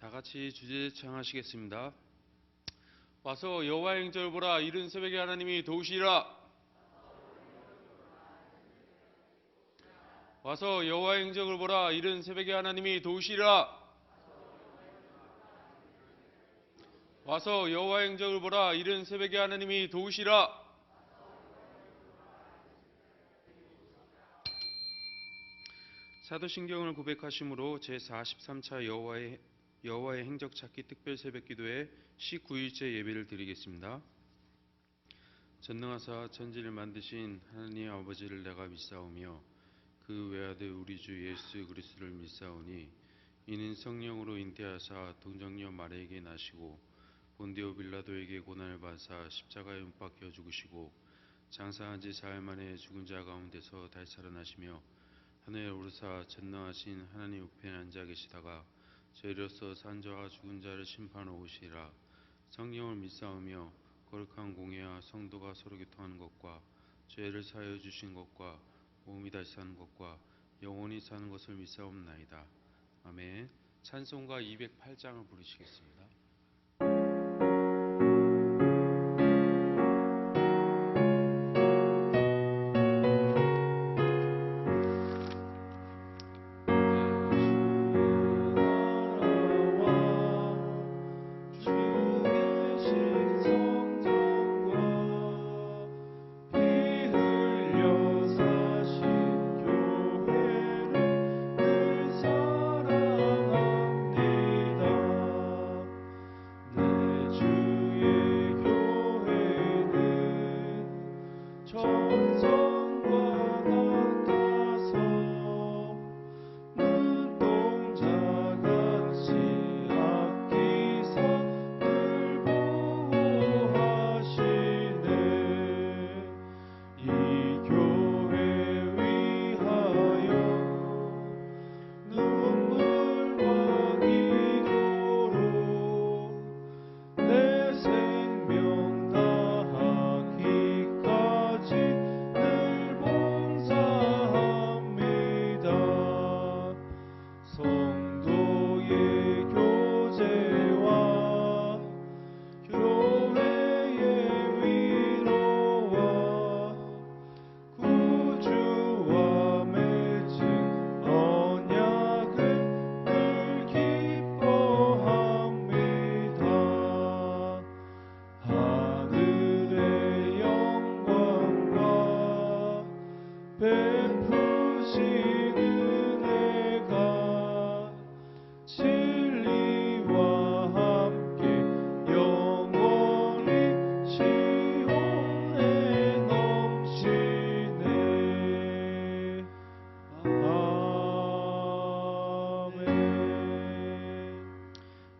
다 같이 주제 창하시겠습니다. 와서 여호와의 행적을 보라. 이른 새벽에 하나님이 도우시리라. 와서 여호와의 행적을 보라. 이른 새벽에 하나님이 도우시리라. 와서 여호와의 행적을 보라. 이른 새벽에 하나님이 도우시리라. 사도신경을 고백하심으로 제43차 여호와의 행적 찾기 특별 새벽기도회 19일째 예배를 드리겠습니다. 전능하사 천지를 만드신 하나님 아버지를 내가 믿사오며 그 외아들 우리 주 예수 그리스도를 믿사오니 이는 성령으로 잉태하사 동정녀 마리아에게 나시고 본디오 빌라도에게 고난을 받으사 십자가에 못 박혀 죽으시고 장사한 지 사흘 만에 죽은 자 가운데서 다시 살아나시며 하늘에 오르사 전능하신 하나님 우편에 앉아 계시다가 저희로서 산자와 죽은 자를 심판하러 오시리라. 성령을 믿사오며 거룩한 공회와 성도가 서로 교통하는 것과 죄를 사하여 주신 것과 몸이 다시 사는 것과 영원히 사는 것을 믿사옵나이다. 아멘. 찬송가 208장을 부르시겠습니다.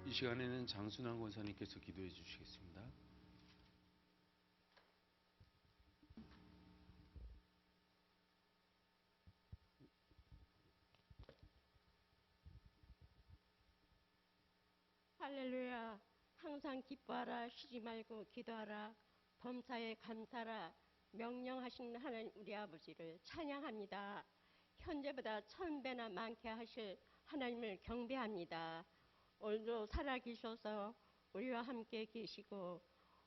이 시간에는 장순환 권사님께서 기도해 주시겠습니다. 할렐루야. 항상 기뻐하라. 쉬지 말고 기도하라. 범사에 감사하라. 명령하신 하나님 우리 아버지를 찬양합니다. 현재보다 1000배나 많게 하실 하나님을 경배합니다. 오늘도 살아계셔서 우리와 함께 계시고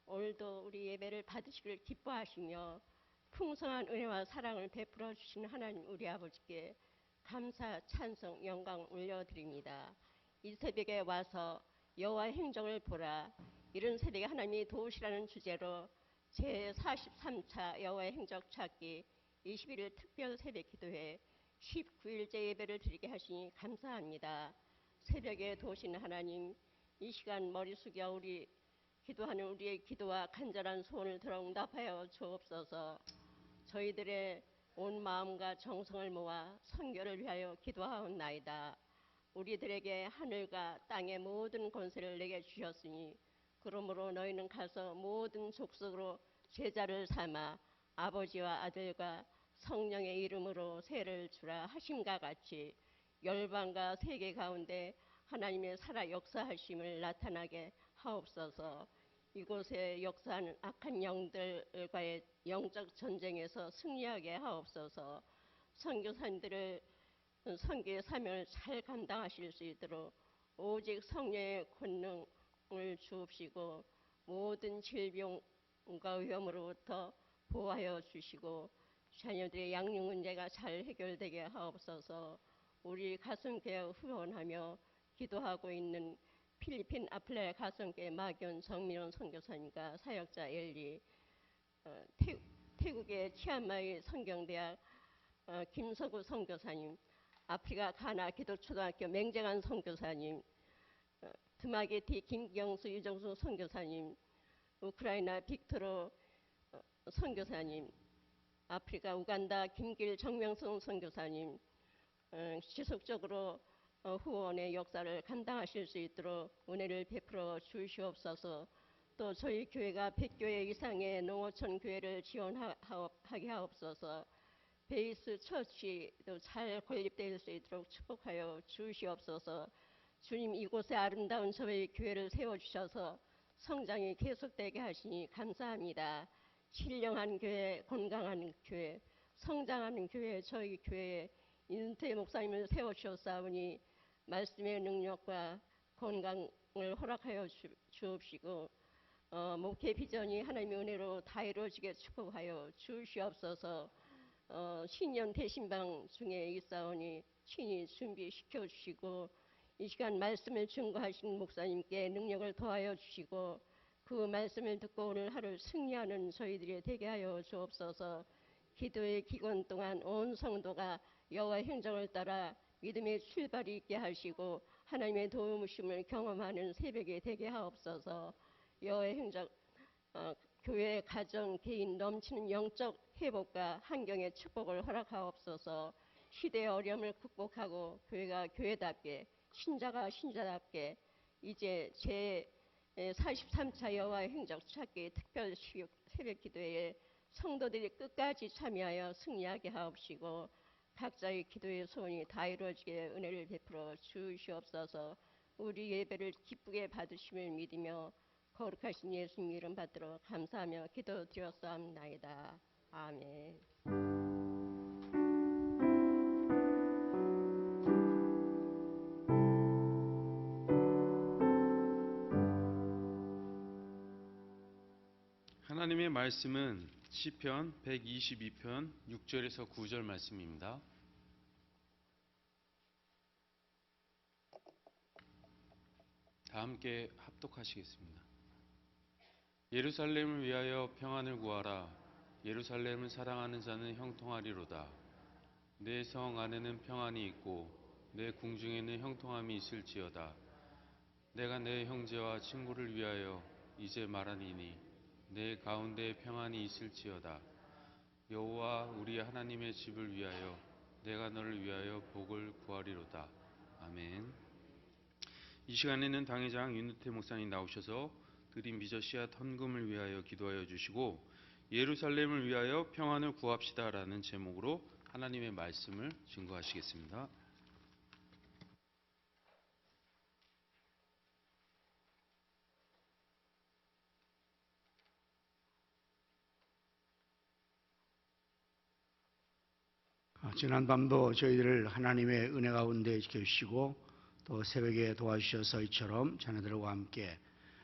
오늘도 우리 예배를 받으시기를 기뻐하시며 풍성한 은혜와 사랑을 베풀어 주신 하나님 우리 아버지께 감사, 찬송, 영광 올려드립니다. 이 새벽에 와서 여호와의 행적을 보라. 이른 새벽에 하나님이 도우시라는 주제로 제43차 여호와의 행적 찾기 21일 특별 새벽 기도회 19일째 예배를 드리게 하시니 감사합니다. 새벽에 도우시는 하나님, 이 시간 머리 숙여 우리 기도하는 우리의 기도와 간절한 소원을 들어 응답하여 주옵소서. 저희들의 온 마음과 정성을 모아 선교를 위하여 기도하옵나이다. 우리들에게 하늘과 땅의 모든 권세를 내게 주셨으니 그러므로 너희는 가서 모든 족속으로 제자를 삼아 아버지와 아들과 성령의 이름으로 세를 주라 하심과 같이 열방과 세계 가운데 하나님의 살아 역사하심을 나타나게 하옵소서. 이곳에 역사하는 악한 영들과의 영적 전쟁에서 승리하게 하옵소서. 선교사님들을 선교의 사명을 잘 감당하실 수 있도록 오직 성령의 권능을 주옵시고 모든 질병과 위험으로부터 보호하여 주시고 자녀들의 양육 문제가 잘 해결되게 하옵소서. 우리 가슴교회 후원하며 기도하고 있는 필리핀 아플레 가슴교회 마견 정민원 선교사님과 사역자 엘리, 태국의 치안마이 성경대학 김서구 선교사님, 아프리카 가나 기도초등학교 맹재관 선교사님, 드마게티 김경수 유정수 선교사님, 우크라이나 빅토로 선교사님, 아프리카 우간다 김길 정명성 선교사님, 지속적으로 후원의 역사를 감당하실 수 있도록 은혜를 베풀어 주시옵소서. 또 저희 교회가 100교회 이상의 농어촌 교회를 지원하게 하옵소서. 베이스 처치도 잘 건립될 수 있도록 축복하여 주시옵소서. 주님, 이곳에 아름다운 저희 교회를 세워주셔서 성장이 계속되게 하시니 감사합니다. 신령한 교회, 건강한 교회, 성장하는 교회, 저희 교회에 인태 목사님을 세워주셨사오니 말씀의 능력과 건강을 허락하여 주옵시고 목회 비전이 하나님의 은혜로 다 이루어지게 축복하여 주시옵소서. 신년 대신방 중에 있사오니 친히 준비시켜 주시고 이 시간 말씀을 증거하신 목사님께 능력을 더하여 주시고 그 말씀을 듣고 오늘 하루 승리하는 저희들이 되게 하여 주옵소서. 기도의 기간 동안 온 성도가 여호와의 행정을 따라 믿음의 출발이 있게 하시고 하나님의 도우심을 경험하는 새벽이 되게 하옵소서. 여호와의 행정, 교회, 가정, 개인 넘치는 영적 회복과 환경의 축복을 허락하옵소서. 시대의 어려움을 극복하고 교회가 교회답게 신자가 신자답게 이제 제 43차 여호와의 행적 찾기 특별 새벽 기도에 성도들이 끝까지 참여하여 승리하게 하옵시고 각자의 기도의 소원이 다 이루어지게 은혜를 베풀어 주시옵소서. 우리 예배를 기쁘게 받으심을 믿으며 거룩하신 예수님 이름 받들어 감사하며 기도드렸사옵나이다. 아멘. 하나님의 말씀은 시편 122편 6절에서 9절 말씀입니다. 다 함께 합독하시겠습니다. 예루살렘을 위하여 평안을 구하라. 예루살렘을 사랑하는 자는 형통하리로다. 내 성 안에는 평안이 있고 내 궁중에는 형통함이 있을지어다. 내가 내 형제와 친구를 위하여 이제 말하니니 내 가운데 평안이 있을지어다. 여호와 우리 하나님의 집을 위하여 내가 너를 위하여 복을 구하리로다. 아멘. 이 시간에는 당회장 윤우태 목사님 나오셔서 드림 비저 씨앗 헌금을 위하여 기도하여 주시고 예루살렘을 위하여 평안을 구합시다라는 제목으로 하나님의 말씀을 증거하시겠습니다. 지난밤도 저희들을 하나님의 은혜 가운데 지켜주시고 또 새벽에 도와주셔서 이처럼 자녀들과 함께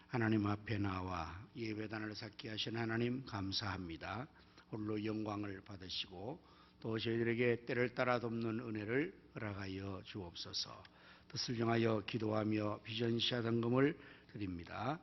하나님 앞에 나와 예배단을 쌓게 하신 하나님 감사합니다. 홀로 영광을 받으시고 또 저희들에게 때를 따라 돕는 은혜를 허락하여 주옵소서. 뜻을 정하여 기도하며 비전 씨앗 헌금을 드립니다.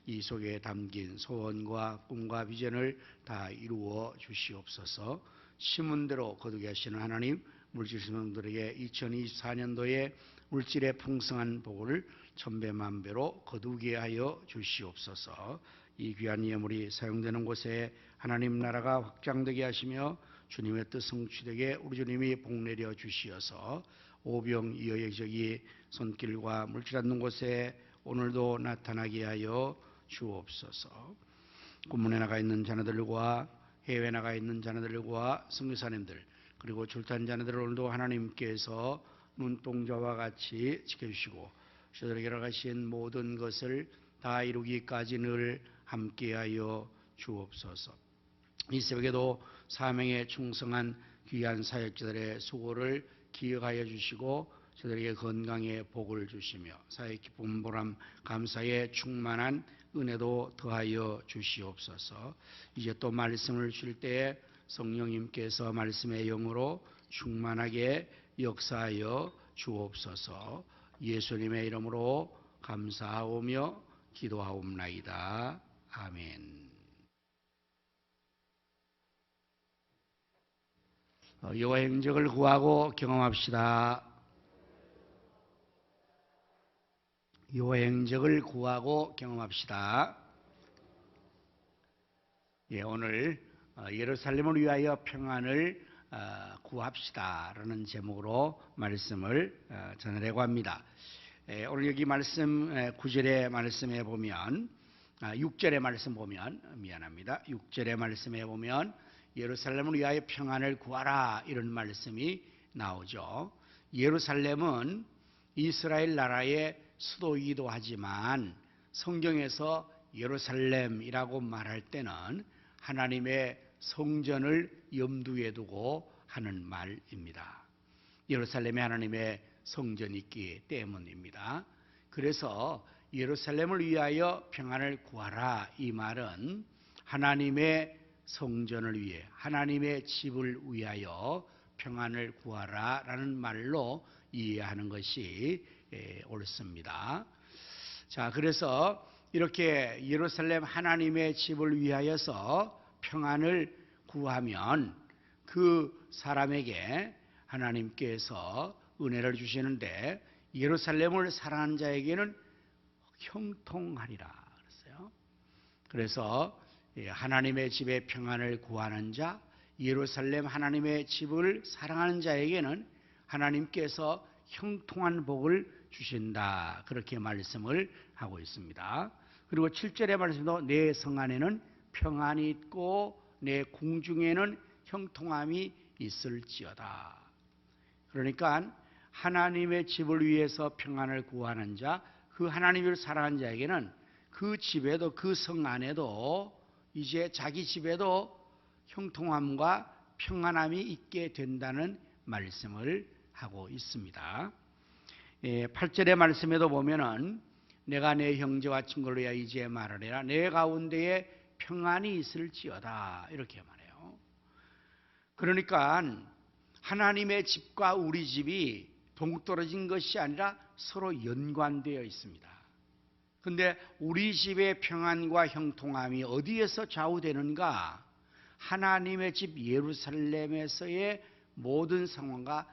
이 속에 담긴 소원과 꿈과 비전을 다 이루어 주시옵소서. 심은대로 거두게 하시는 하나님, 물질 성도들에게 2024년도에 물질의 풍성한 복을 천배만배로 거두게 하여 주시옵소서. 이 귀한 예물이 사용되는 곳에 하나님 나라가 확장되게 하시며 주님의 뜻 성취되게 우리 주님이 복내려 주시어서 오병이어의 적이 손길과 물질 않는 곳에 오늘도 나타나게 하여 주옵소서. 군문에 나가 있는 자녀들과 해외에 나가 있는 자녀들과 선교사님들 그리고 출탄 자녀들을 오늘도 하나님께서 눈동자와 같이 지켜주시고 저들에게 허락하신 모든 것을 다 이루기까지 늘 함께하여 주옵소서. 이 새벽에도 사명에 충성한 귀한 사역자들의 수고를 기억하여 주시고 저들에게 건강의 복을 주시며 사회 기쁨 보람 감사의 충만한 은혜도 더하여 주시옵소서. 이제 또 말씀을 주실 때에 성령님께서 말씀의 영으로 충만하게 역사하여 주옵소서. 예수님의 이름으로 감사하오며 기도하옵나이다. 아멘. 여호와의 행적을 구하고 경험합시다. 여호와의 행적을 구하고 경험합시다. 오늘 예루살렘을 위하여 평안을 구합시다라는 제목으로 말씀을 전하려고 합니다. 오늘 여기 말씀 9절의 말씀에 보면 6절의 말씀 보면 6절의 말씀에 보면 예루살렘을 위하여 평안을 구하라 이런 말씀이 나오죠. 예루살렘은 이스라엘 나라의 수도이기도 하지만 성경에서 예루살렘이라고 말할 때는 하나님의 성전을 염두에 두고 하는 말입니다. 예루살렘에 하나님의 성전이 있기 때문입니다. 그래서 예루살렘을 위하여 평안을 구하라 이 말은 하나님의 성전을 위해 하나님의 집을 위하여 평안을 구하라 라는 말로 이해하는 것이 옳습니다. 자, 그래서 이렇게 예루살렘 하나님의 집을 위하여서 평안을 구하면 그 사람에게 하나님께서 은혜를 주시는데 예루살렘을 사랑하는 자에게는 형통하리라 그랬어요. 그래서 하나님의 집에 평안을 구하는 자, 예루살렘 하나님의 집을 사랑하는 자에게는 하나님께서 형통한 복을 주신다. 그렇게 말씀을 하고 있습니다. 그리고 7절의 말씀도 내 성 안에는 평안이 있고 내 궁중에는 형통함이 있을지어다. 그러니까 하나님의 집을 위해서 평안을 구하는 자, 그 하나님을 사랑하는 자에게는 그 집에도 그 성 안에도 이제 자기 집에도 형통함과 평안함이 있게 된다는 말씀을 하고 있습니다. 8절의 말씀에도 보면은 내가 내 형제와 친구를 위하여 이제 말하리라 내 가운데에 평안이 있을지어다 이렇게 말해요. 그러니까 하나님의 집과 우리 집이 동떨어진 것이 아니라 서로 연관되어 있습니다. 그런데 우리 집의 평안과 형통함이 어디에서 좌우되는가? 하나님의 집 예루살렘에서의 모든 상황과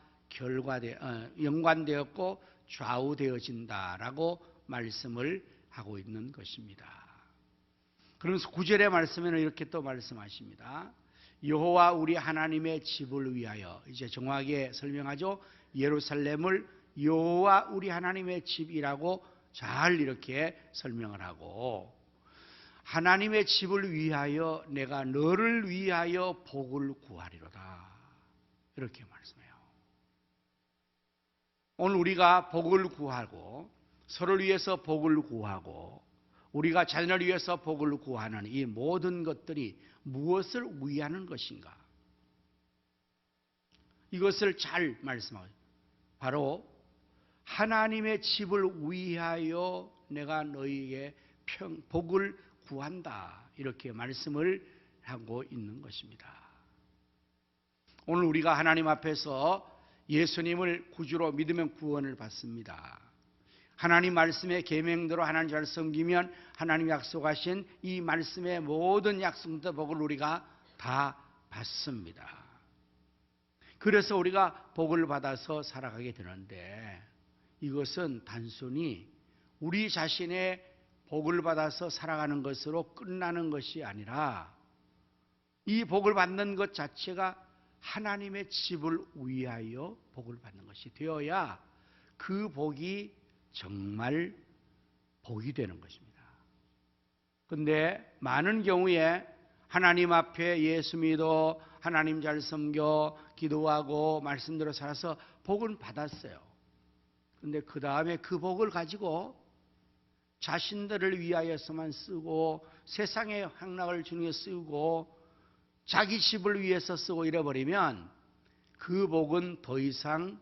연관되었고 좌우되어진다라고 말씀을 하고 있는 것입니다. 그러면서 9절의 말씀에는 이렇게 또 말씀하십니다. 여호와 우리 하나님의 집을 위하여 이제 정확하게 설명하죠. 예루살렘을 여호와 우리 하나님의 집이라고 잘 이렇게 설명을 하고 하나님의 집을 위하여 내가 너를 위하여 복을 구하리로다 이렇게 말씀해요. 오늘 우리가 복을 구하고 서로를 위해서 복을 구하고 우리가 자녀를 위해서 복을 구하는 이 모든 것들이 무엇을 위하는 것인가? 이것을 잘 말씀하고 바로 하나님의 집을 위하여 내가 너희에게 복을 구한다 이렇게 말씀을 하고 있는 것입니다. 오늘 우리가 하나님 앞에서 예수님을 구주로 믿으면 구원을 받습니다. 하나님 말씀의 계명대로 하나님 잘 섬기면 하나님 약속하신 이 말씀의 모든 약속과 복을 우리가 다 받습니다. 그래서 우리가 복을 받아서 살아가게 되는데 이것은 단순히 우리 자신의 복을 받아서 살아가는 것으로 끝나는 것이 아니라 이 복을 받는 것 자체가 하나님의 집을 위하여 복을 받는 것이 되어야 그 복이 정말 복이 되는 것입니다. 그런데 많은 경우에 하나님 앞에 예수 믿어 하나님 잘 섬겨 기도하고 말씀대로 살아서 복은 받았어요. 그런데 그 다음에 그 복을 가지고 자신들을 위하여서만 쓰고 세상의 향락을 주는 데 쓰고 자기 집을 위해서 쓰고 이래버리면 그 복은 더 이상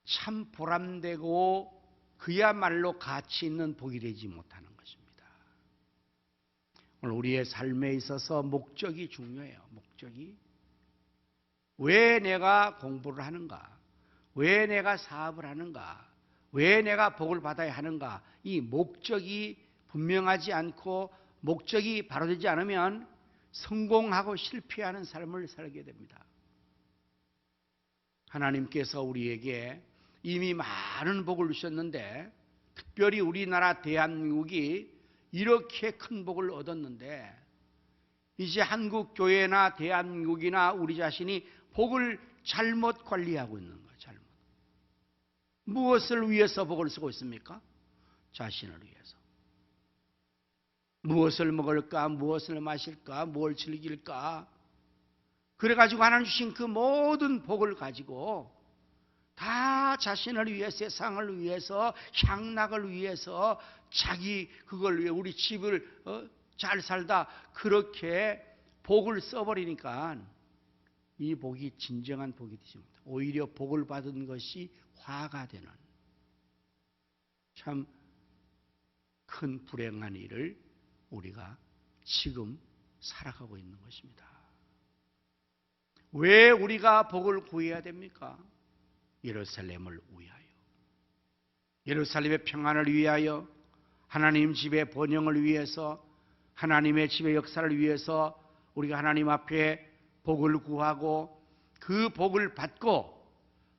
참 보람되고 그야말로 가치 있는 복이 되지 못하는 것입니다. 오늘 우리의 삶에 있어서 목적이 중요해요. 목적이. 왜 내가 공부를 하는가? 왜 내가 사업을 하는가? 왜 내가 복을 받아야 하는가? 이 목적이 분명하지 않고 목적이 바로 되지 않으면 성공하고 실패하는 삶을 살게 됩니다. 하나님께서 우리에게 이미 많은 복을 주셨는데, 특별히 우리나라 대한민국이 이렇게 큰 복을 얻었는데, 이제 한국 교회나 대한민국이나 우리 자신이 복을 잘못 관리하고 있는 거예요. 잘못. 무엇을 위해서 복을 쓰고 있습니까? 자신을 위해서. 무엇을 먹을까? 무엇을 마실까? 뭘 즐길까? 그래가지고 하나님 주신 그 모든 복을 가지고 다 자신을 위해, 세상을 위해서, 향락을 위해서, 자기 그걸 위해 우리 집을 잘 살다 그렇게 복을 써버리니까 이 복이 진정한 복이 되지 못합니다. 오히려 복을 받은 것이 화가 되는 참 큰 불행한 일을 우리가 지금 살아가고 있는 것입니다. 왜 우리가 복을 구해야 됩니까? 예루살렘을 위하여, 예루살렘의 평안을 위하여, 하나님 집의 번영을 위해서, 하나님의 집의 역사를 위해서 우리가 하나님 앞에 복을 구하고 그 복을 받고,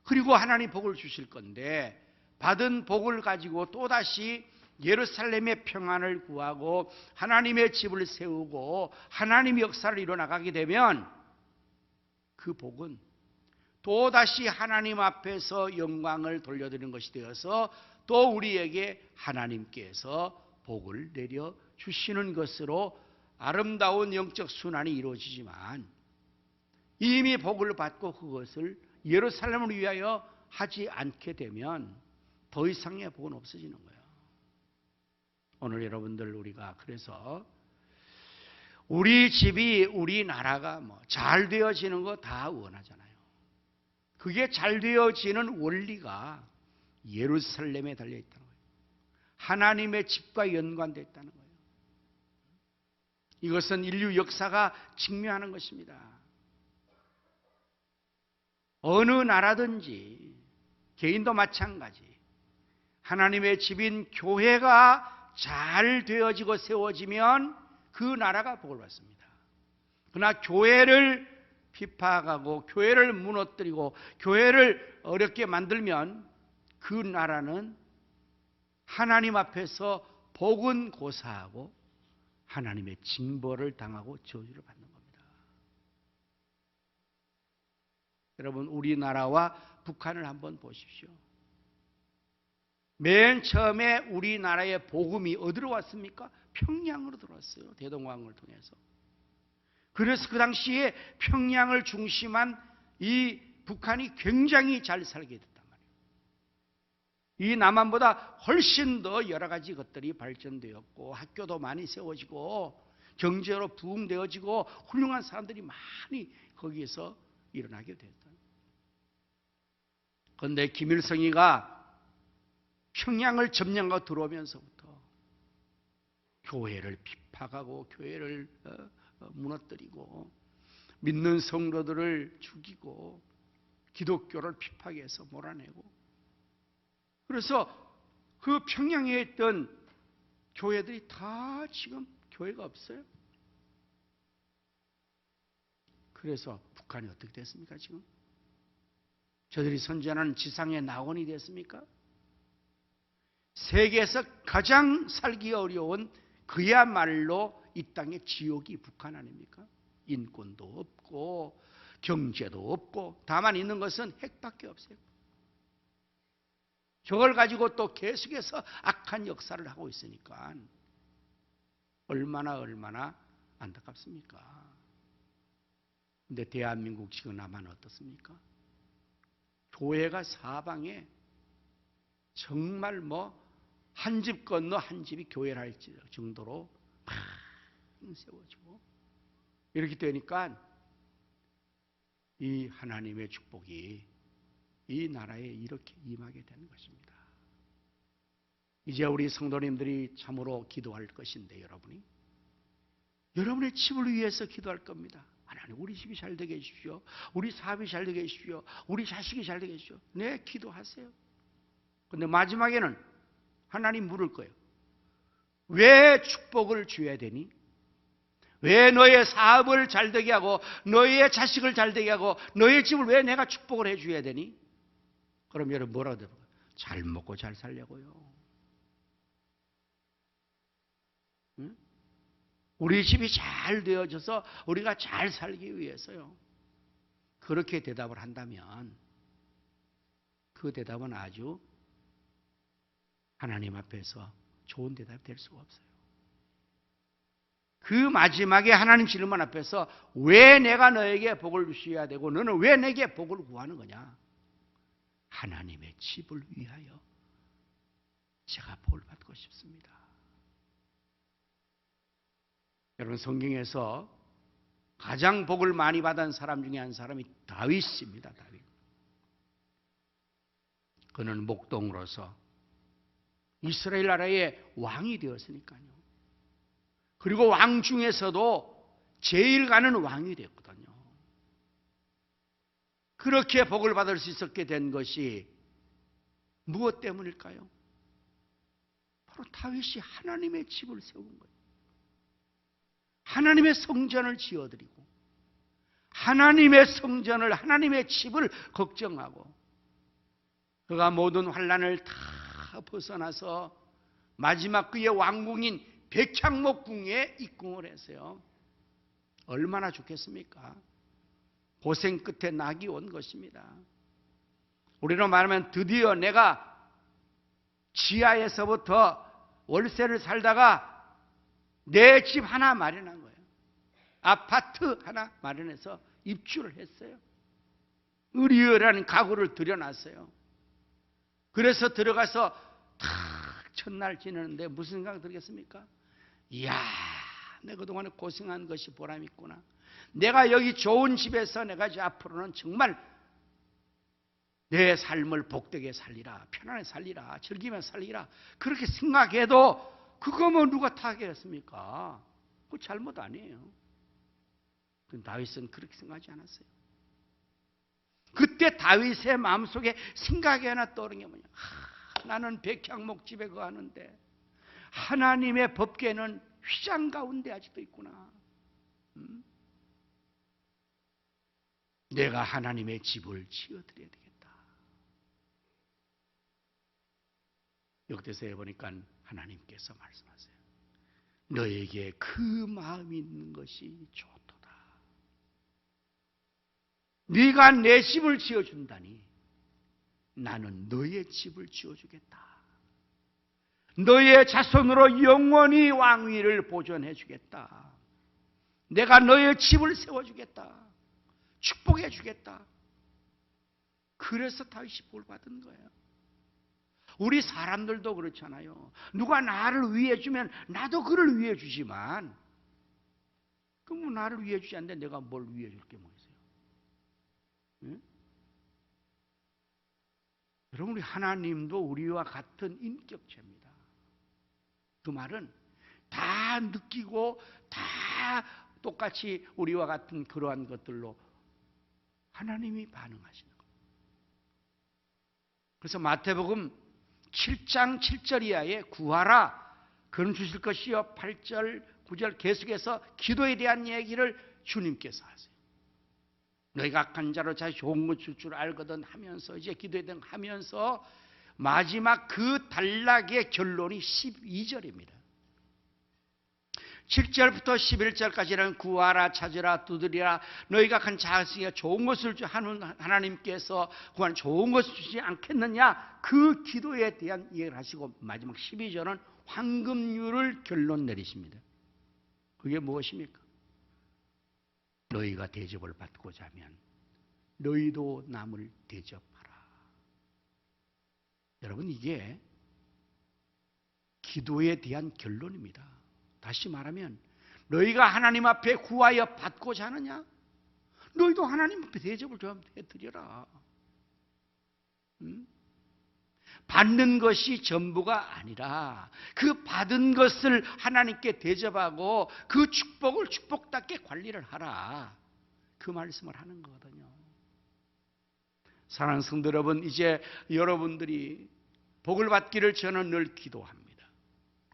그리고 하나님 복을 주실 건데 받은 복을 가지고 또다시 예루살렘의 평안을 구하고 하나님의 집을 세우고 하나님의 역사를 이뤄나가게 되면 그 복은 또다시 하나님 앞에서 영광을 돌려드리는 것이 되어서 또 우리에게 하나님께서 복을 내려 주시는 것으로 아름다운 영적 순환이 이루어지지만, 이미 복을 받고 그것을 예루살렘을 위하여 하지 않게 되면 더 이상의 복은 없어지는 거예요. 오늘 여러분들, 우리가 그래서 우리 집이, 우리나라가 잘 되어지는 거 다 원하잖아요. 그게 잘 되어지는 원리가 예루살렘에 달려있다는 거예요. 하나님의 집과 연관되어 있다는 거예요. 이것은 인류 역사가 증명하는 것입니다. 어느 나라든지 개인도 마찬가지, 하나님의 집인 교회가 잘 되어지고 세워지면 그 나라가 복을 받습니다. 그러나 교회를 핍박하고 교회를 무너뜨리고 교회를 어렵게 만들면 그 나라는 하나님 앞에서 복은 고사하고 하나님의 징벌을 당하고 저주를 받는 겁니다. 여러분, 우리나라와 북한을 한번 보십시오. 맨 처음에 우리나라의 복음이 어디로 왔습니까? 평양으로 들어왔어요. 대동강을 통해서. 그래서 그 당시에 평양을 중심한 이 북한이 굉장히 잘 살게 됐단 말이에요. 이 남한보다 훨씬 더 여러 가지 것들이 발전되었고, 학교도 많이 세워지고, 경제로 부흥되어지고, 훌륭한 사람들이 많이 거기에서 일어나게 됐다. 그런데 김일성이가 평양을 점령하고 들어오면서부터 교회를 핍박하고 교회를 무너뜨리고 믿는 성도들을 죽이고 기독교를 핍박해서 몰아내고, 그래서 그 평양에 있던 교회들이 다 지금 교회가 없어요. 그래서 북한이 어떻게 됐습니까? 지금 저들이 선전하는 지상의 낙원이 됐습니까? 세계에서 가장 살기 어려운, 그야말로 이 땅의 지옥이 북한 아닙니까? 인권도 없고 경제도 없고, 다만 있는 것은 핵밖에 없어요. 저걸 가지고 또 계속해서 악한 역사를 하고 있으니까 얼마나 안타깝습니까? 그런데 대한민국 지금 남한 어떻습니까? 교회가 사방에 정말 한 집 건너 한 집이 교회를 할 정도로 막 세워지고, 이렇게 되니까 이 하나님의 축복이 이 나라에 이렇게 임하게 되는 것입니다. 이제 우리 성도님들이 참으로 기도할 것인데 여러분의 집을 위해서 기도할 겁니다. 하나님, 우리 집이 잘 되게 해주십시오. 우리 사업이 잘 되게 해주십시오. 우리 자식이 잘 되게 해주십시오. 네, 기도하세요. 근데 마지막에는 하나님 물을 거예요. 왜 축복을 줘야 되니? 왜 너의 사업을 잘 되게 하고 너의 자식을 잘 되게 하고 너의 집을 왜 내가 축복을 해줘야 되니? 그럼 여러분 뭐라고 돼요? 잘 먹고 잘 살려고요. 응? 우리 집이 잘 되어져서 우리가 잘 살기 위해서요. 그렇게 대답을 한다면 그 대답은 아주 하나님 앞에서 좋은 대답이 될 수가 없어요. 그 마지막에 하나님 질문 앞에서 왜 내가 너에게 복을 주셔야 되고 너는 왜 내게 복을 구하는 거냐? 하나님의 집을 위하여 제가 복을 받고 싶습니다. 여러분, 성경에서 가장 복을 많이 받은 사람 중에 한 사람이 다윗입니다. 다윗. 그는 목동으로서 이스라엘 나라의 왕이 되었으니까요. 그리고 왕 중에서도 제일 가는 왕이 되었거든요. 그렇게 복을 받을 수 있었게 된 것이 무엇 때문일까요? 바로 다윗이 하나님의 집을 세운 거예요. 하나님의 성전을 지어드리고 하나님의 성전을, 하나님의 집을 걱정하고 그가 모든 환난을 다 벗어나서 마지막 그의 왕궁인 백향목궁에 입궁을 했어요. 얼마나 좋겠습니까? 고생 끝에 낙이 온 것입니다. 우리로 말하면 드디어 내가 지하에서부터 월세를 살다가 내 집 하나 마련한 거예요. 아파트 하나 마련해서 입주를 했어요. 으리으리한 가구를 들여놨어요. 그래서 들어가서 탁 첫날 지내는데 무슨 생각 들겠습니까? 이야, 내가 그동안에 고생한 것이 보람있구나. 내가 여기 좋은 집에서 내가 이제 앞으로는 정말 내 삶을 복되게 살리라, 편안하게 살리라, 즐기며 살리라, 그렇게 생각해도 그거 뭐 누가 타겠습니까? 그거 잘못 아니에요. 다윗은 그렇게 생각하지 않았어요. 그때 다윗의 마음속에 생각이 하나 떠오른 게 뭐냐? 나는 백향목 집에 거하는데 하나님의 법궤는 휘장 가운데 아직도 있구나. 내가 하나님의 집을 지어드려야 되겠다. 역대서에 보니까 하나님께서 말씀하세요. 너에게 그 마음이 있는 것이 좋도다. 네가 내 집을 지어준다니 나는 너의 집을 지어주겠다. 너의 자손으로 영원히 왕위를 보존해 주겠다. 내가 너의 집을 세워주겠다. 축복해 주겠다. 그래서 다윗이 복을 받은 거예요. 우리 사람들도 그렇잖아요. 누가 나를 위해 주면 나도 그를 위해 주지만 그럼 나를 위해 주지 않는데 내가 뭘 위해 줄 게 뭐 있어요? 응? 여러분, 우리 하나님도 우리와 같은 인격체입니다. 그 말은 다 느끼고 다 똑같이 우리와 같은 그러한 것들로 하나님이 반응하시는 거예요. 그래서 마태복음 7장 7절 이하에 구하라 그는 주실 것이요 8절 9절 계속해서 기도에 대한 얘기를 주님께서 하세요. 너희가 악한 자로 자기 좋은 것 줄 줄 알거든 하면서 이제 기도에 대한 하면서 마지막 그 단락의 결론이 12절입니다. 7절부터 11절까지는 구하라 찾으라 두드리라 너희가 한 자식에게 좋은 것을 하는 하나님께서 구하는 좋은 것을 주지 않겠느냐 그 기도에 대한 이해를 하시고 마지막 12절은 황금률을 결론 내리십니다. 그게 무엇입니까? 너희가 대접을 받고자 하면 너희도 남을 대접하라. 여러분, 이게 기도에 대한 결론입니다. 다시 말하면 너희가 하나님 앞에 구하여 받고자 하느냐? 너희도 하나님 앞에 대접을 좀 해드려라. 받는 것이 전부가 아니라 그 받은 것을 하나님께 대접하고 그 축복을 축복답게 관리를 하라. 그 말씀을 하는 거거든요. 사랑하는 성도 여러분, 이제 여러분들이 복을 받기를 저는 늘 기도합니다.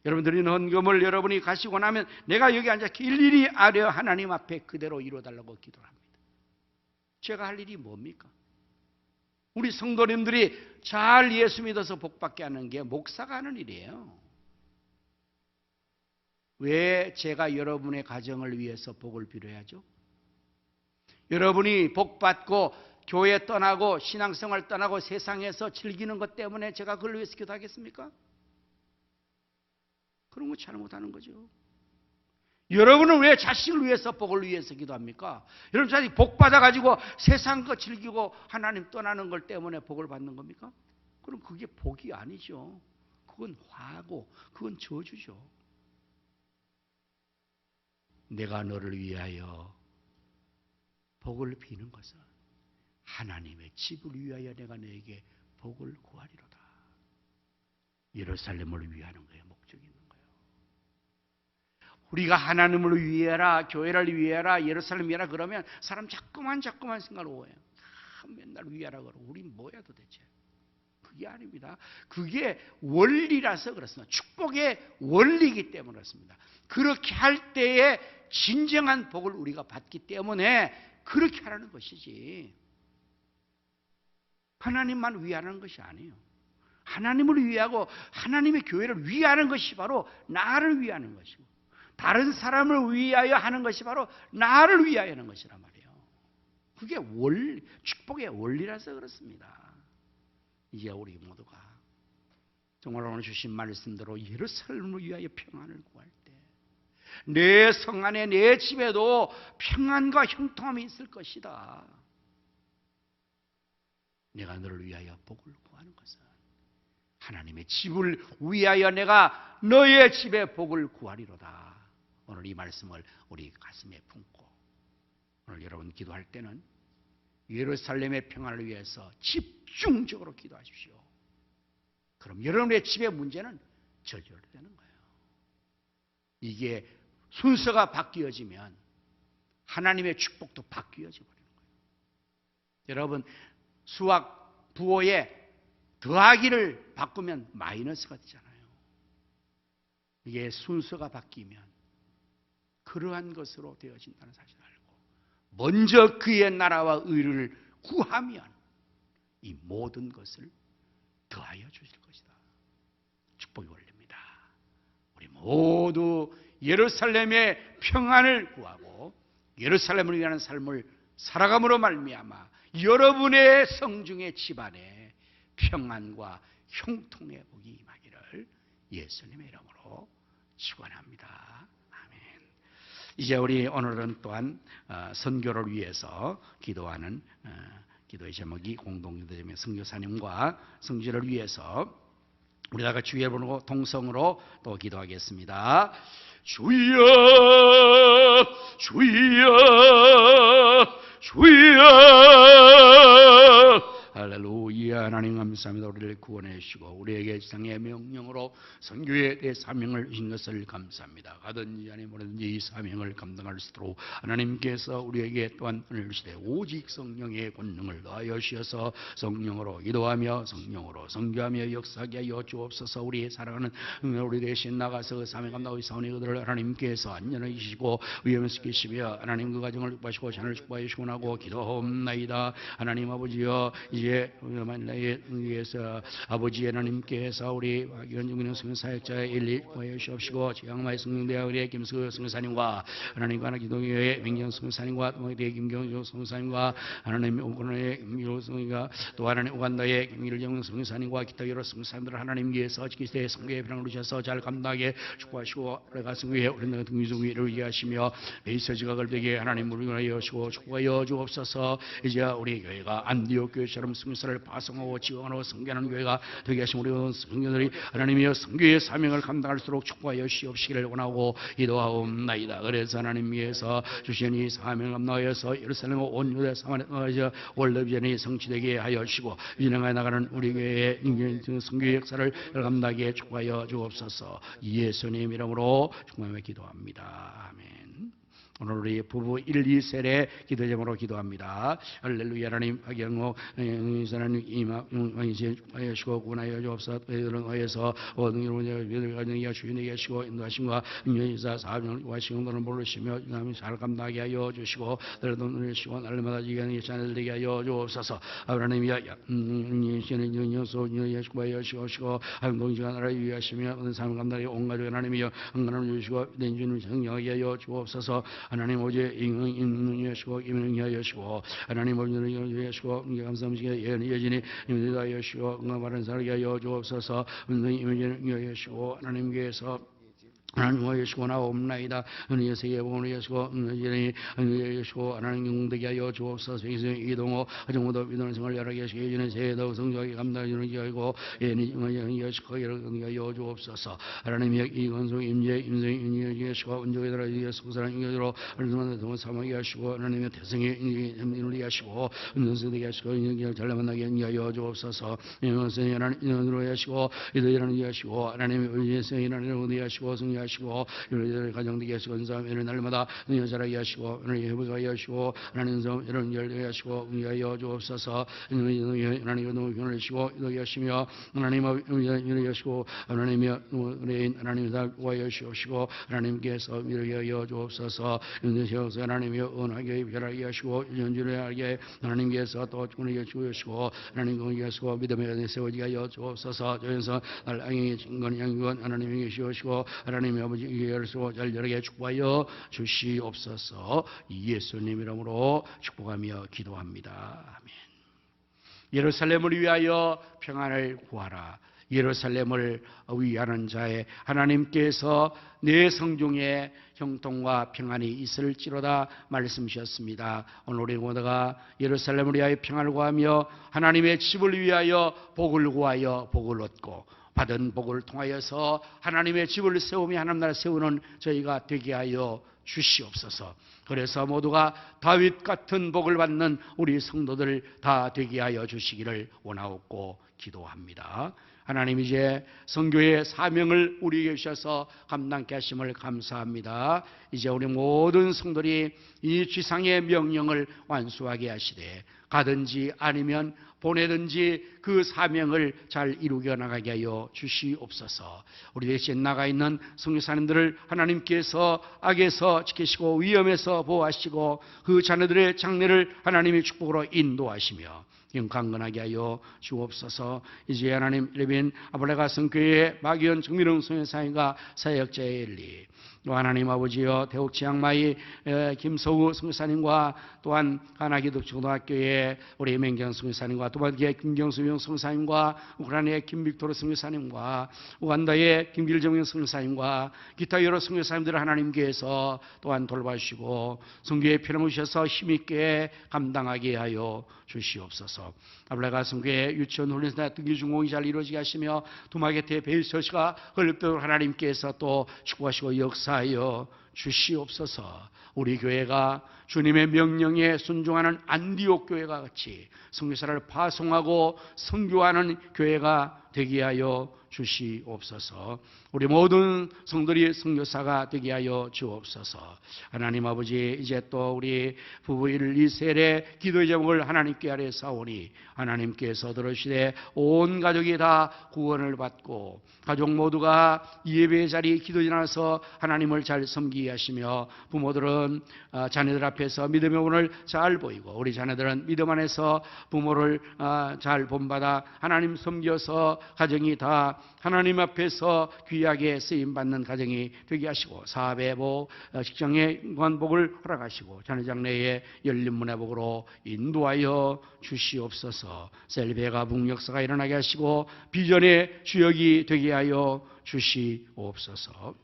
여러분들이 헌금을 여러분이 가시고 나면 내가 여기 앉아 일일이 아뢰어 하나님 앞에 그대로 이루어달라고 기도를 합니다. 제가 할 일이 뭡니까? 우리 성도님들이 잘 예수 믿어서 복받게 하는 게 목사가 하는 일이에요. 왜 제가 여러분의 가정을 위해서 복을 빌어야죠? 여러분이 복받고 교회 떠나고 신앙생활 떠나고 세상에서 즐기는 것 때문에 제가 그걸 위해서 기도하겠습니까? 그런 거 잘못하는 거죠. 여러분은 왜 자식을 위해서 복을 위해서 기도합니까? 여러분 자식 복 받아가지고 세상 거 즐기고 하나님 떠나는 걸 때문에 복을 받는 겁니까? 그럼 그게 복이 아니죠. 그건 화고 그건 저주죠. 내가 너를 위하여 복을 비는 것은 하나님의 집을 위하여 내가 너에게 복을 구하리로다. 예루살렘을 위하는 거예요. 목적이 있는 거예요. 우리가 하나님을 위해라, 교회를 위해라, 예루살렘 위해라 그러면 사람 자꾸만 생각을 오해요. 맨날 위하라 그러고 우리 뭐야 도대체. 그게 아닙니다. 그게 원리라서 그렇습니다. 축복의 원리이기 때문에 그렇습니다. 그렇게 할 때에 진정한 복을 우리가 받기 때문에 그렇게 하라는 것이지. 하나님만 위하는 것이 아니에요. 하나님을 위하고 하나님의 교회를 위하는 것이 바로 나를 위하는 것이고 다른 사람을 위하여 하는 것이 바로 나를 위하여 하는 것이란 말이에요. 그게 축복의 원리라서 그렇습니다. 이제 우리 모두가 정말 오늘 주신 말씀대로 예루살렘을 위하여 평안을 구할 때 내 성 안에 내 집에도 평안과 형통함이 있을 것이다. 내가 너를 위하여 복을 구하는 것은 하나님의 집을 위하여 내가 너의 집에 복을 구하리로다. 오늘 이 말씀을 우리 가슴에 품고 오늘 여러분 기도할 때는 예루살렘의 평안을 위해서 집중적으로 기도하십시오. 그럼 여러분의 집의 문제는 저절되는 거예요. 이게 순서가 바뀌어지면 하나님의 축복도 바뀌어져 버리는 거예요. 여러분 수학 부호에 더하기를 바꾸면 마이너스가 되잖아요. 이게 순서가 바뀌면 그러한 것으로 되어진다는 사실을 알고 먼저 그의 나라와 의를 구하면 이 모든 것을 더하여 주실 것이다. 축복이 올립니다. 우리 모두 예루살렘의 평안을 구하고 예루살렘을 위하는 삶을 살아감으로 말미암아 여러분의 성중의 집안에 평안과 형통의 복이 임하기를 예수님의 이름으로 축원합니다. 아멘. 이제 우리 오늘은 또한 선교를 위해서 기도하는 기도의 제목이 공동기도제의 선교사님과 성지를 위해서 우리 다 같이 주의 부르고 동성으로 또 기도하겠습니다. 주여 주여 주여 할렐루야. 하나님 감사합니다. 우리를 구원해 주시고 우리에게 지상의 명령으로 선교의 대사명을 주신 것을 감사합니다. 가든지 아니 뭐든지 이 사명을 감당할 수 있도록 하나님께서 우리에게 또한 은혜를 주시되 오직 성령의 권능을 더하여 주셔서 성령으로 기도하며 성령으로 선교하며 역사하게 하여 주옵소서. 우리의 사랑하는 우리 대신 나가서 그 사명 감당하고 있사오니 그들을 하나님께서 안전하게 주시고 위험에서 계시며 하나님 그 가정을 축복하시고 자녀를 축복하여 주시고 기도하옵나이다. 하나님 아버지여 이제 나의 위해서 아버지 하나님께서 우리 박연중민의 성사역자의 일리 구하여 주시옵시고 지향마의 성령대와 우리의 김수 성사님과 하나님과 하나 기도교회의 명경 성사님과 우리의 김경주 성사님과 하나님의 오건의 김기로 성사님과 또 하나님 오간다의 김일정 성사님과 기타 여러 성사님들을 하나님께서 지키시되 성교의 비랑을 주셔서 잘 감당하게 축복하시고 우리가 성교회 우리는 등유종위를 위하시며 베이서 지각을 되게 하나님 우리를 하여 주시고 축복하여 주옵소서. 이제 우리 교회가 안디옥 교회처럼 이처럼 성교사를 파송하고 지원하고 성교하는 교회가 되게 하신 우리 모든 성교들이 하나님이여 성교의 사명을 감당할수록 축복하여 시옵시기를 원하고 기도하옵나이다. 그래서 하나님 위해서 주신 이 사명을 감당하여서 예루살렘 온 유대 사마리아 월드 비전이 성취되게 하여 주시고 진행해 나가는 우리 교회의 성교의 역사를 감당하게 축복하여 주옵소서. 예수님 이름으로 축복하며 기도합니다. 아멘. 오늘 우리 부부 1, 2세례 기도 제목으로 기도합니다. 할렐루야. 하나님 박영호 하나님 임하시고 구원하여 주옵소서. 그들을 하여서 모든 여러분의 가정이 주인에게 하시고 인도하심과 인연이사 사명을 구하시고 너를 모르시며 하나님 잘 감당하게 하여 주시고 너희도 누리시고 날마다 지게는 자녀들 되게 하여 주옵소서. 하나님이여 인신의 영여소 인연이시고 하여 주시고 행동시간 나라를 위하시며 어떤 삶을 감당하게 온 가족 하나님이여 응가를 주시고 내주는 성령하게 하여 주옵소서. 하나님 오직 인능하시고 임능하시고 하나님 오직 하시고 감사함시게 예언이 임능하시고 하시고 응답하는 사람에게 하여 주옵소서. 임능하시고 하나님께서 하나님 하시고 나옵나이다. 은혜의 세계 복음을 하시고 은혜의 하시고 하나님 영웅되게 하여 주옵소서. 이동호 하정우도 믿는 생활 열하게 하시고 예전에 세대도 성장하게 감당하시는 게 하고 예언이 하시고 여러분에게 하여 주옵소서. 하나님의 이건성 임재 임성이 하시고 은족에 들어 성사랑 인격으로 하나님의 동을 사망하게 하시고 하나님의 태생에 인물이 하시고 은선되게 하시고 인격을 잘 만나게 하여 주옵소서. 영원성이 하나님 인원으로 하시고 이들이라는 하시고 하나님의 의지성이 하나님을 하시고 성령 하시고 이런 가정되게 하시고 은사하면 날마다 은혜 자라게 하시고 하나님 회복하게 하시고 하나님 성 이런 열되게 하시고 은혜하여 주옵소서. 하나님 너무 하시고 이렇게 하시며 하나님 은혜 하시고 하나님의 은혜인 하나님 다 구하여 주시고 하나님께서 이렇게 하여 주옵소서. 은혜셔서 하나님의 은하게 변하게 하시고 연주하게 하나님께서 또 주님께 주시고 하나님 공의하게 하시고 믿음에 세워지게 하여 주옵소서. 저에서 날랑이 진건 양건 하나님이 계시고 하나님 아버지 이해하시고 잘 여러게 축복하여 주시옵소서. 예수님 이름으로 축복하며 기도합니다. 아멘. 예루살렘을 위하여 평안을 구하라. 예루살렘을 위하는 자의 하나님께서 내 성중에 형통과 평안이 있을지로다 말씀하셨습니다. 오늘 우리 모두가 예루살렘을 위하여 평안을 구하며 하나님의 집을 위하여 복을 구하여 복을 얻고 받은 복을 통하여서 하나님의 집을 세우며 하나님 나라 세우는 저희가 되게 하여 주시옵소서. 그래서 모두가 다윗 같은 복을 받는 우리 성도들 다 되게 하여 주시기를 원하옵고 기도합니다. 하나님 이제 선교의 사명을 우리에게 주셔서 감당케 하심을 감사합니다. 이제 우리 모든 성도들이 이 지상의 명령을 완수하게 하시되 가든지 아니면 보내든지 그 사명을 잘 이루겨 나가게 하여 주시옵소서. 우리 대신 나가 있는 선교사님들을 하나님께서 악에서 지키시고 위험에서 보호하시고 그 자녀들의 장래를 하나님의 축복으로 인도하시며 강건하게 하여 주옵소서. 이제 하나님 레빈 아브라가 성교회 마기현 정민웅 선교사님과 사역자의 엘리 또 하나님 아버지여 대옥 지향마이 김서우 선교사님과 또한 가나기독초등학교의 우리 맹경 선교사님과 또한의 김경수 선교사님과 우크라이나의 김빅토르 선교사님과 우간다의 김길정 선교사님과 기타 여러 선교사님들을 하나님께서 또한 돌봐주시고 선교에 편함으셔서 힘있게 감당하게 하여 주시옵소서. 아브라가 성교의 유치원 훈련사 등기 준공이 잘 이루어지게 하시며 두마게테 베이서시가 걸립도록 하나님께서 또 축복하시고 역사하여 주시옵소서. 우리 교회가 주님의 명령에 순종하는 안디옥 교회가 같이 선교사를 파송하고 선교하는 교회가 되게 하여 주시옵소서. 우리 모든 성도들이 선교사가 되게 하여 주옵소서. 하나님 아버지 이제 또 우리 부부 1, 2세례 기도의 제목을 하나님께 아래 사오니 하나님께서 들으시되 온 가족이 다 구원을 받고 가족 모두가 예배의 자리 기도에 나와서 하나님을 잘 섬기게 하시며 부모들은 자녀들 앞에서 믿음의 운을 잘 보이고 우리 자녀들은 믿음 안에서 부모를 잘 본받아 하나님 섬겨서 가정이 다 하나님 앞에서 귀하게 쓰임받는 가정이 되게 하시고 사업의 복, 직장의 관복을 허락하시고 자녀장래의 열린 문의 복으로 인도하여 주시옵소서. 셀베가 북역사가 일어나게 하시고 비전의 주역이 되게 하여 주시옵소서.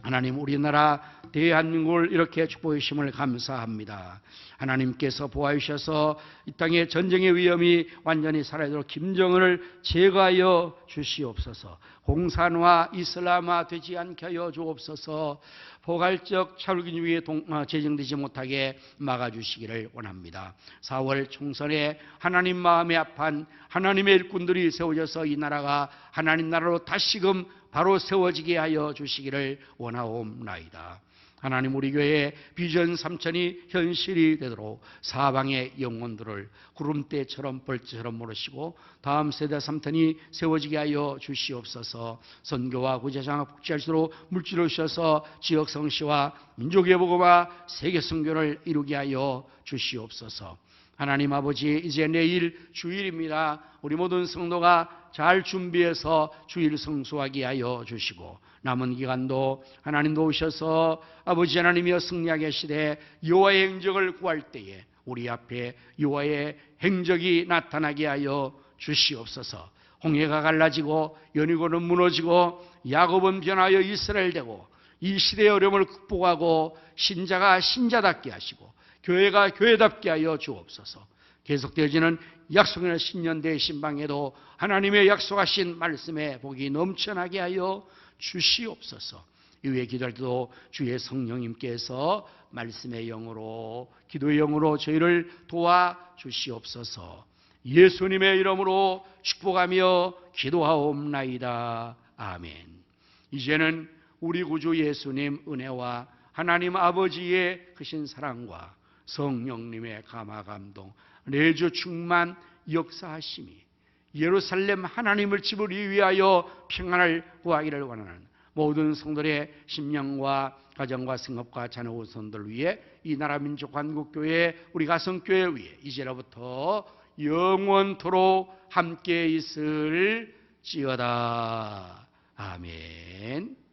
하나님, 우리나라 대한민국을 이렇게 축복해 주심을 감사합니다. 하나님께서 보아주셔서 이 땅에 전쟁의 위험이 완전히 사라지도록 김정은을 제거하여 주시옵소서. 공산화, 이슬람화 되지 않게 하여 주옵소서. 포괄적 차별균형이 제정되지 못하게 막아주시기를 원합니다. 4월 총선에 하나님 마음에 합한 하나님의 일꾼들이 세워져서 이 나라가 하나님 나라로 다시금 바로 세워지게 하여 주시기를 원하옵나이다. 하나님, 우리 교회의 비전 3천이 현실이 되도록 사방의 영혼들을 구름대처럼 벌처럼 모르시고 다음 세대 3천이 세워지게 하여 주시옵소서. 선교와 구제장학 복지할 수 있도록 물질을 주셔서 지역 성시와 민족의 복음화 세계 선교를 이루게 하여 주시옵소서. 하나님 아버지, 이제 내일 주일입니다. 우리 모든 성도가 잘 준비해서 주일 성수하게 하여 주시고 남은 기간도 하나님 도우셔서 아버지 하나님이여 승리하게 하시되 여호와의 행적을 구할 때에 우리 앞에 여호와의 행적이 나타나게 하여 주시옵소서. 홍해가 갈라지고 여리고는 무너지고 야곱은 변하여 이스라엘 되고 이 시대의 어려움을 극복하고 신자가 신자답게 하시고 교회가 교회답게 하여 주옵소서. 계속되어지는 약속의 신년대 신방에도 하나님의 약속하신 말씀에 복이 넘쳐나게 하여 주시옵소서. 이후에 기도할 때도 주의 성령님께서 말씀의 영으로 기도의 영으로 저희를 도와주시옵소서. 예수님의 이름으로 축복하며 기도하옵나이다. 아멘. 이제는 우리 구주 예수님 은혜와 하나님 아버지의 크신 사랑과 성령님의 감화 감동 내주 충만 역사하심이 예루살렘 하나님을 집을 위하여 평안을 구하기를 원하는 모든 성도의 심령과 가정과 생업과 자녀 후손들 위해 이 나라 민족 한국교회 우리 가성교회 위해 이제로부터 영원토록 함께 있을지어다. 아멘.